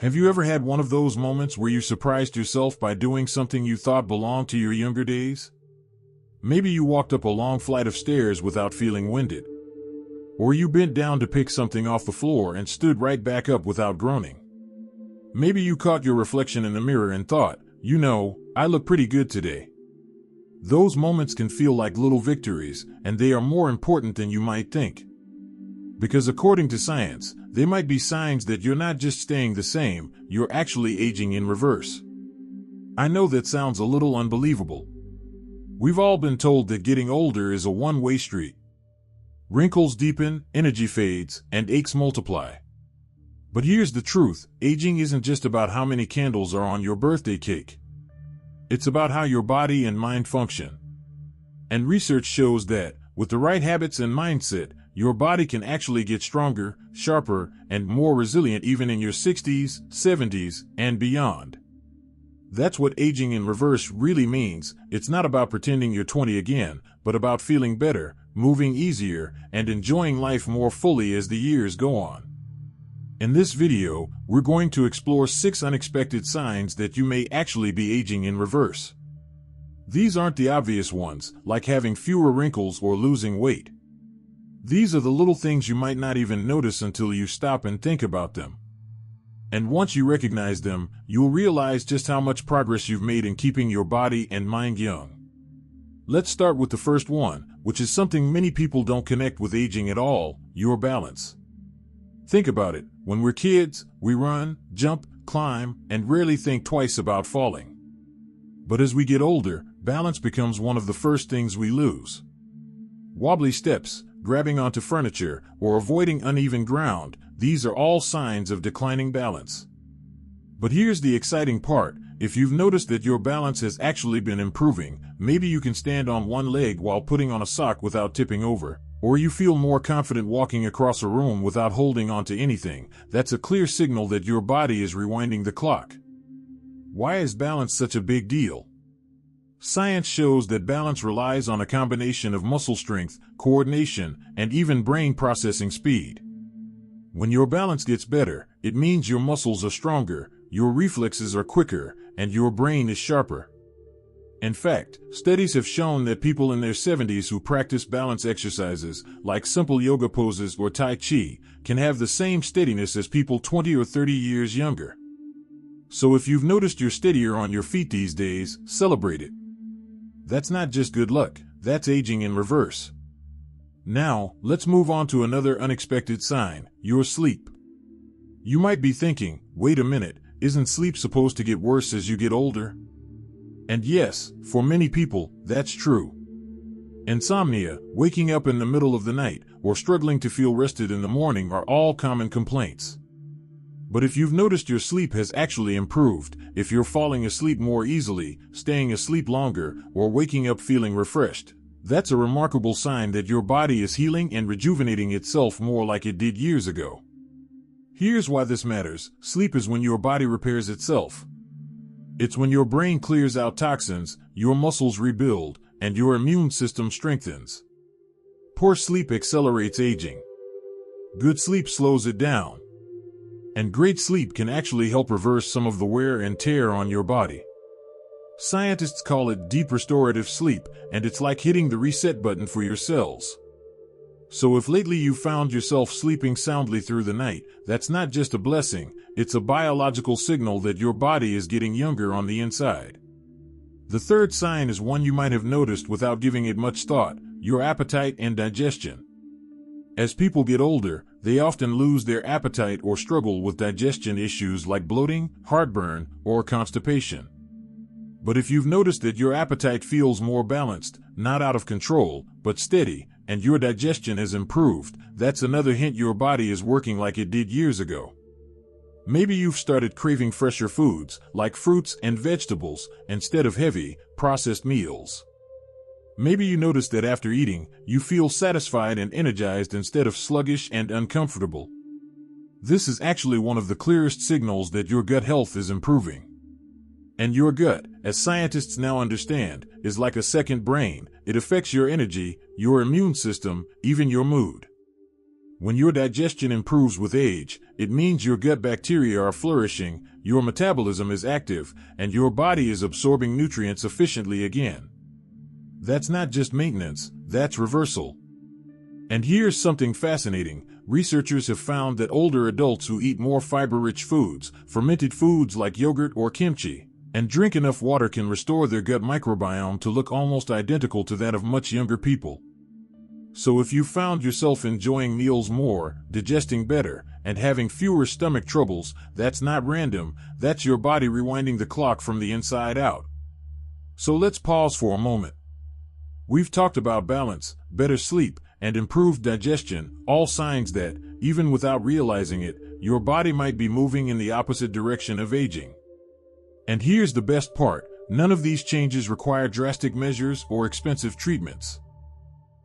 Have you ever had one of those moments where you surprised yourself by doing something you thought belonged to your younger days? Maybe you walked up a long flight of stairs without feeling winded. Or you bent down to pick something off the floor and stood right back up without groaning. Maybe you caught your reflection in the mirror and thought, I look pretty good today. Those moments can feel like little victories, and they are more important than you might think. Because according to science, they might be signs that you're not just staying the same, you're actually aging in reverse. I know that sounds a little unbelievable. We've all been told that getting older is a one-way street. Wrinkles deepen, energy fades, and aches multiply. But here's the truth, aging isn't just about how many candles are on your birthday cake. It's about how your body and mind function. And research shows that, with the right habits and mindset, your body can actually get stronger, sharper, and more resilient even in your 60s, 70s, and beyond. That's what aging in reverse really means. It's not about pretending you're 20 again, but about feeling better, moving easier, and enjoying life more fully as the years go on. In this video, we're going to explore 6 unexpected signs that you may actually be aging in reverse. These aren't the obvious ones, like having fewer wrinkles or losing weight. These are the little things you might not even notice until you stop and think about them. And once you recognize them, you'll realize just how much progress you've made in keeping your body and mind young. Let's start with the first one, which is something many people don't connect with aging at all: your balance. Think about it. When we're kids, we run, jump, climb, and rarely think twice about falling. But as we get older, balance becomes one of the first things we lose. Wobbly steps, grabbing onto furniture, or avoiding uneven ground, these are all signs of declining balance. But here's the exciting part. If you've noticed that your balance has actually been improving, maybe you can stand on one leg while putting on a sock without tipping over, or you feel more confident walking across a room without holding onto anything, that's a clear signal that your body is rewinding the clock. Why is balance such a big deal? Science shows that balance relies on a combination of muscle strength, coordination, and even brain processing speed. When your balance gets better, it means your muscles are stronger, your reflexes are quicker, and your brain is sharper. In fact, studies have shown that people in their 70s who practice balance exercises, like simple yoga poses or Tai Chi, can have the same steadiness as people 20 or 30 years younger. So if you've noticed you're steadier on your feet these days, celebrate it. That's not just good luck, that's aging in reverse. Now, let's move on to another unexpected sign: your sleep. You might be thinking, wait a minute, isn't sleep supposed to get worse as you get older? And yes, for many people, that's true. Insomnia, waking up in the middle of the night, or struggling to feel rested in the morning are all common complaints. But if you've noticed your sleep has actually improved, if you're falling asleep more easily, staying asleep longer, or waking up feeling refreshed, that's a remarkable sign that your body is healing and rejuvenating itself more like it did years ago. Here's why this matters. Sleep is when your body repairs itself. It's when your brain clears out toxins, your muscles rebuild, and your immune system strengthens. Poor sleep accelerates aging. Good sleep slows it down. And great sleep can actually help reverse some of the wear and tear on your body. Scientists call it deep restorative sleep, and it's like hitting the reset button for your cells. So if lately you've found yourself sleeping soundly through the night, that's not just a blessing, it's a biological signal that your body is getting younger on the inside. The third sign is one you might have noticed without giving it much thought: your appetite and digestion. As people get older, they often lose their appetite or struggle with digestion issues like bloating, heartburn, or constipation. But if you've noticed that your appetite feels more balanced, not out of control, but steady, and your digestion has improved, that's another hint your body is working like it did years ago. Maybe you've started craving fresher foods, like fruits and vegetables, instead of heavy, processed meals. Maybe you notice that after eating, you feel satisfied and energized instead of sluggish and uncomfortable. This is actually one of the clearest signals that your gut health is improving. And your gut, as scientists now understand, is like a second brain. It affects your energy, your immune system, even your mood. When your digestion improves with age, it means your gut bacteria are flourishing, your metabolism is active, and your body is absorbing nutrients efficiently again. That's not just maintenance, that's reversal. And here's something fascinating. Researchers have found that older adults who eat more fiber-rich foods, fermented foods like yogurt or kimchi, and drink enough water can restore their gut microbiome to look almost identical to that of much younger people. So if you found yourself enjoying meals more, digesting better, and having fewer stomach troubles, that's not random, that's your body rewinding the clock from the inside out. So let's pause for a moment. We've talked about balance, better sleep, and improved digestion, all signs that, even without realizing it, your body might be moving in the opposite direction of aging. And here's the best part, none of these changes require drastic measures or expensive treatments.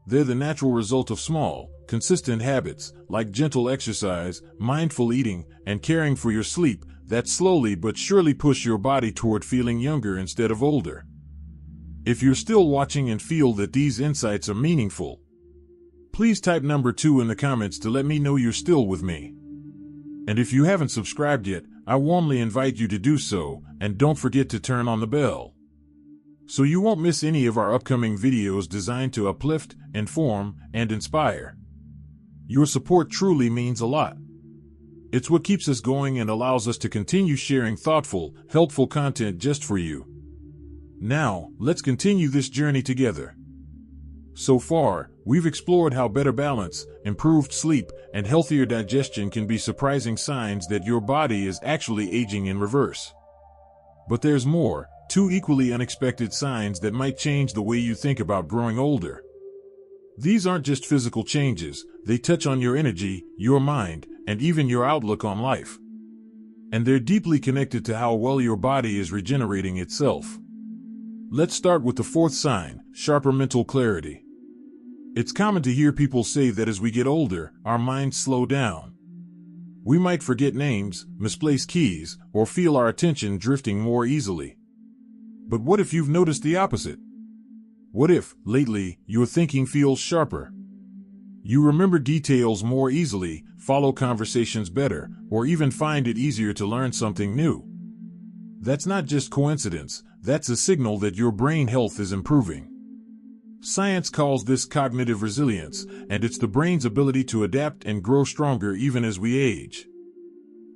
They're the natural result of small, consistent habits, like gentle exercise, mindful eating, and caring for your sleep, that slowly but surely push your body toward feeling younger instead of older. If you're still watching and feel that these insights are meaningful, please type number 2 in the comments to let me know you're still with me. And if you haven't subscribed yet, I warmly invite you to do so, and don't forget to turn on the bell, so you won't miss any of our upcoming videos designed to uplift, inform, and inspire. Your support truly means a lot. It's what keeps us going and allows us to continue sharing thoughtful, helpful content just for you. Now, let's continue this journey together. So far, we've explored how better balance, improved sleep, and healthier digestion can be surprising signs that your body is actually aging in reverse. But there's more. 2 equally unexpected signs that might change the way you think about growing older. These aren't just physical changes, they touch on your energy, your mind, and even your outlook on life. And they're deeply connected to how well your body is regenerating itself. Let's start with the 4th sign, sharper mental clarity. It's common to hear people say that as we get older, our minds slow down. We might forget names, misplace keys, or feel our attention drifting more easily. But what if you've noticed the opposite? What if, lately, your thinking feels sharper? You remember details more easily, follow conversations better, or even find it easier to learn something new. That's not just coincidence, that's a signal that your brain health is improving. Science calls this cognitive resilience, and it's the brain's ability to adapt and grow stronger even as we age.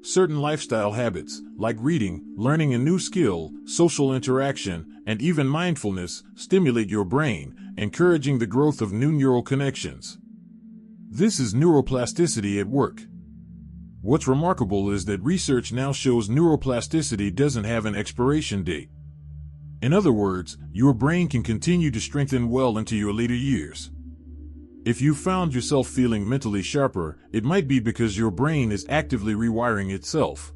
Certain lifestyle habits, like reading, learning a new skill, social interaction, and even mindfulness, stimulate your brain, encouraging the growth of new neural connections. This is neuroplasticity at work. What's remarkable is that research now shows neuroplasticity doesn't have an expiration date. In other words, your brain can continue to strengthen well into your later years. If you found yourself feeling mentally sharper, it might be because your brain is actively rewiring itself.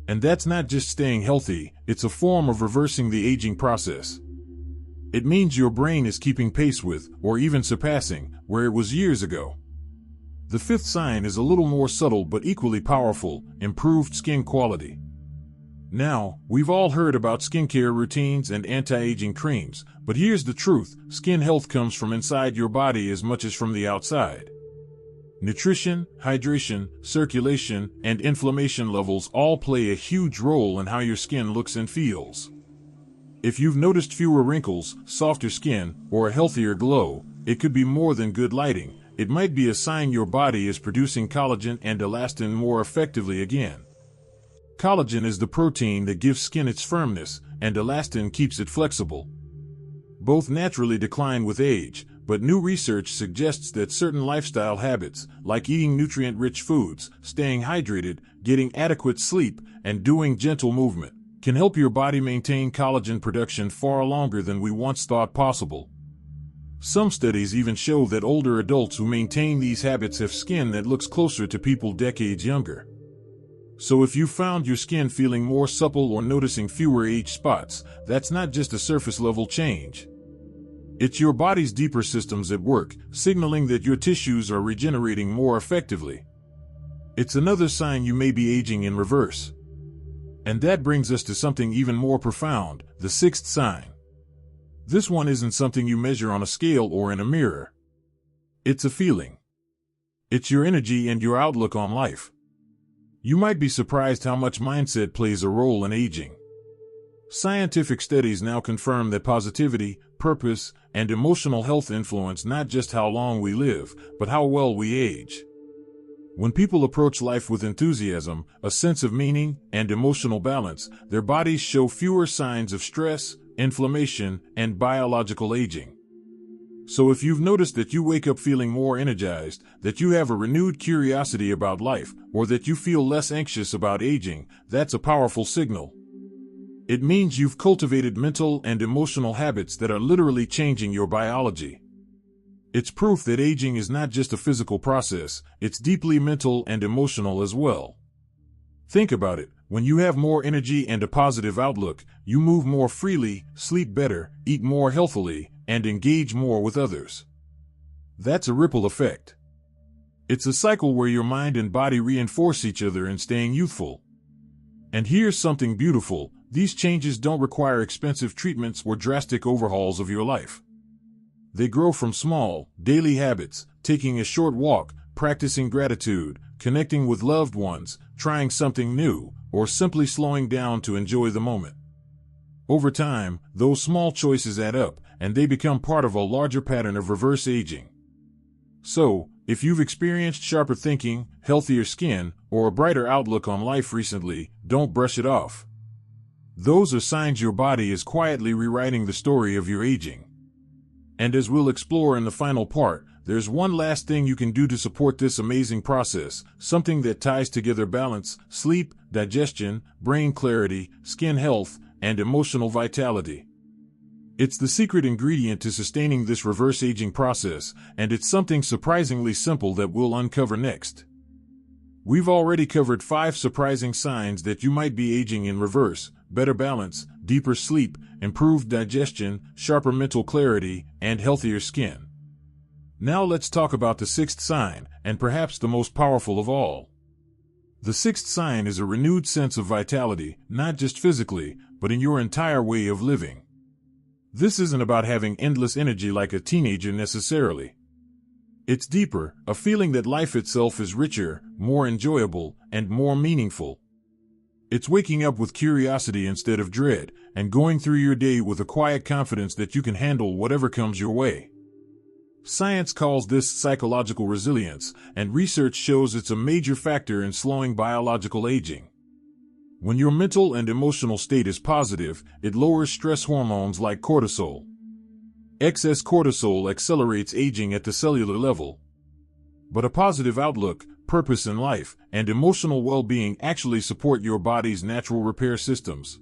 And that's not just staying healthy, it's a form of reversing the aging process. It means your brain is keeping pace with, or even surpassing, where it was years ago. The 5th sign is a little more subtle but equally powerful, improved skin quality. Now, we've all heard about skincare routines and anti-aging creams, but here's the truth, skin health comes from inside your body as much as from the outside. Nutrition, hydration, circulation, and inflammation levels all play a huge role in how your skin looks and feels. If you've noticed fewer wrinkles, softer skin, or a healthier glow, it could be more than good lighting. It might be a sign your body is producing collagen and elastin more effectively again. Collagen is the protein that gives skin its firmness, and elastin keeps it flexible. Both naturally decline with age, but new research suggests that certain lifestyle habits, like eating nutrient-rich foods, staying hydrated, getting adequate sleep, and doing gentle movement, can help your body maintain collagen production far longer than we once thought possible. Some studies even show that older adults who maintain these habits have skin that looks closer to people decades younger. So if you found your skin feeling more supple or noticing fewer age spots, that's not just a surface-level change. It's your body's deeper systems at work, signaling that your tissues are regenerating more effectively. It's another sign you may be aging in reverse. And that brings us to something even more profound, the 6th sign. This one isn't something you measure on a scale or in a mirror. It's a feeling. It's your energy and your outlook on life. You might be surprised how much mindset plays a role in aging. Scientific studies now confirm that positivity, purpose, and emotional health influence not just how long we live, but how well we age. When people approach life with enthusiasm, a sense of meaning, and emotional balance, their bodies show fewer signs of stress, inflammation, and biological aging. So if you've noticed that you wake up feeling more energized, that you have a renewed curiosity about life, or that you feel less anxious about aging, that's a powerful signal. It means you've cultivated mental and emotional habits that are literally changing your biology. It's proof that aging is not just a physical process, it's deeply mental and emotional as well. Think about it. When you have more energy and a positive outlook, you move more freely, sleep better, eat more healthily, and engage more with others. That's a ripple effect. It's a cycle where your mind and body reinforce each other in staying youthful. And here's something beautiful. These changes don't require expensive treatments or drastic overhauls of your life. They grow from small, daily habits, taking a short walk, practicing gratitude, connecting with loved ones, trying something new, or simply slowing down to enjoy the moment. Over time, those small choices add up, and they become part of a larger pattern of reverse aging. So, if you've experienced sharper thinking, healthier skin, or a brighter outlook on life recently, don't brush it off. Those are signs your body is quietly rewriting the story of your aging. And as we'll explore in the final part, there's one last thing you can do to support this amazing process, something that ties together balance, sleep, digestion, brain clarity, skin health, and emotional vitality. It's the secret ingredient to sustaining this reverse aging process, and it's something surprisingly simple that we'll uncover next. We've already covered 5 surprising signs that you might be aging in reverse: better balance, deeper sleep, improved digestion, sharper mental clarity, and healthier skin. Now let's talk about the 6th sign, and perhaps the most powerful of all. The 6th sign is a renewed sense of vitality, not just physically, but in your entire way of living. This isn't about having endless energy like a teenager necessarily. It's deeper, a feeling that life itself is richer, more enjoyable, and more meaningful. It's waking up with curiosity instead of dread, and going through your day with a quiet confidence that you can handle whatever comes your way. Science calls this psychological resilience, and research shows it's a major factor in slowing biological aging. When your mental and emotional state is positive, it lowers stress hormones like cortisol. Excess cortisol accelerates aging at the cellular level. But a positive outlook, purpose in life, and emotional well-being actually support your body's natural repair systems.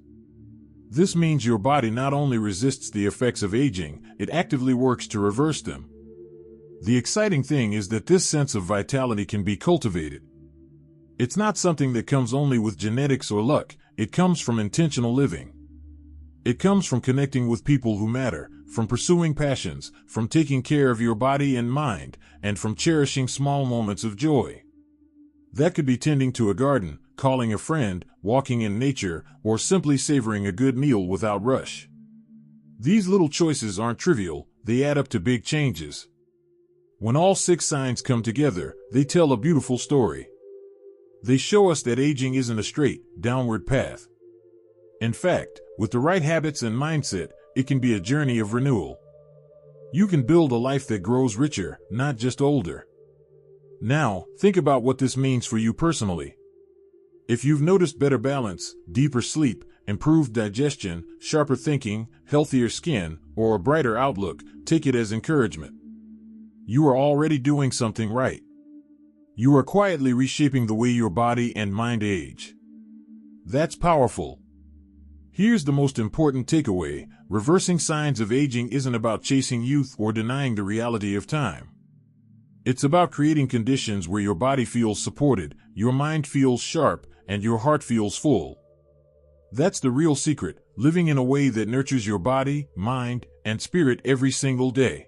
This means your body not only resists the effects of aging, it actively works to reverse them. The exciting thing is that this sense of vitality can be cultivated. It's not something that comes only with genetics or luck, it comes from intentional living. It comes from connecting with people who matter, from pursuing passions, from taking care of your body and mind, and from cherishing small moments of joy. That could be tending to a garden, calling a friend, walking in nature, or simply savoring a good meal without rush. These little choices aren't trivial, they add up to big changes. When all 6 signs come together, they tell a beautiful story. They show us that aging isn't a straight, downward path. In fact, with the right habits and mindset, it can be a journey of renewal. You can build a life that grows richer, not just older. Now, think about what this means for you personally. If you've noticed better balance, deeper sleep, improved digestion, sharper thinking, healthier skin, or a brighter outlook, take it as encouragement. You are already doing something right. You are quietly reshaping the way your body and mind age. That's powerful. Here's the most important takeaway: reversing signs of aging isn't about chasing youth or denying the reality of time. It's about creating conditions where your body feels supported, your mind feels sharp, and your heart feels full. That's the real secret, living in a way that nurtures your body, mind, and spirit every single day.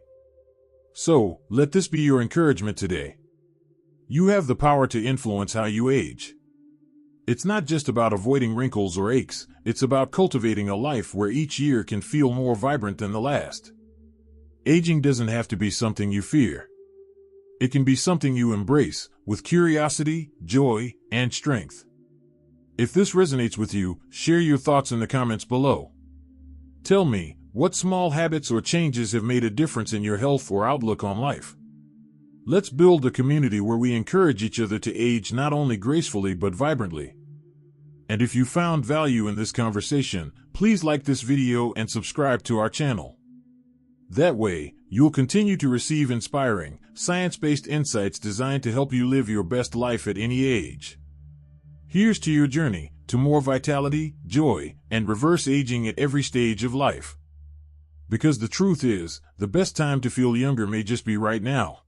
So, let this be your encouragement today. You have the power to influence how you age. It's not just about avoiding wrinkles or aches, it's about cultivating a life where each year can feel more vibrant than the last. Aging doesn't have to be something you fear. It can be something you embrace with curiosity, joy, and strength. If this resonates with you, share your thoughts in the comments below. Tell me, what small habits or changes have made a difference in your health or outlook on life? Let's build a community where we encourage each other to age not only gracefully but vibrantly. And if you found value in this conversation, please like this video and subscribe to our channel. That way, you'll continue to receive inspiring, science-based insights designed to help you live your best life at any age. Here's to your journey, to more vitality, joy, and reverse aging at every stage of life. Because the truth is, the best time to feel younger may just be right now.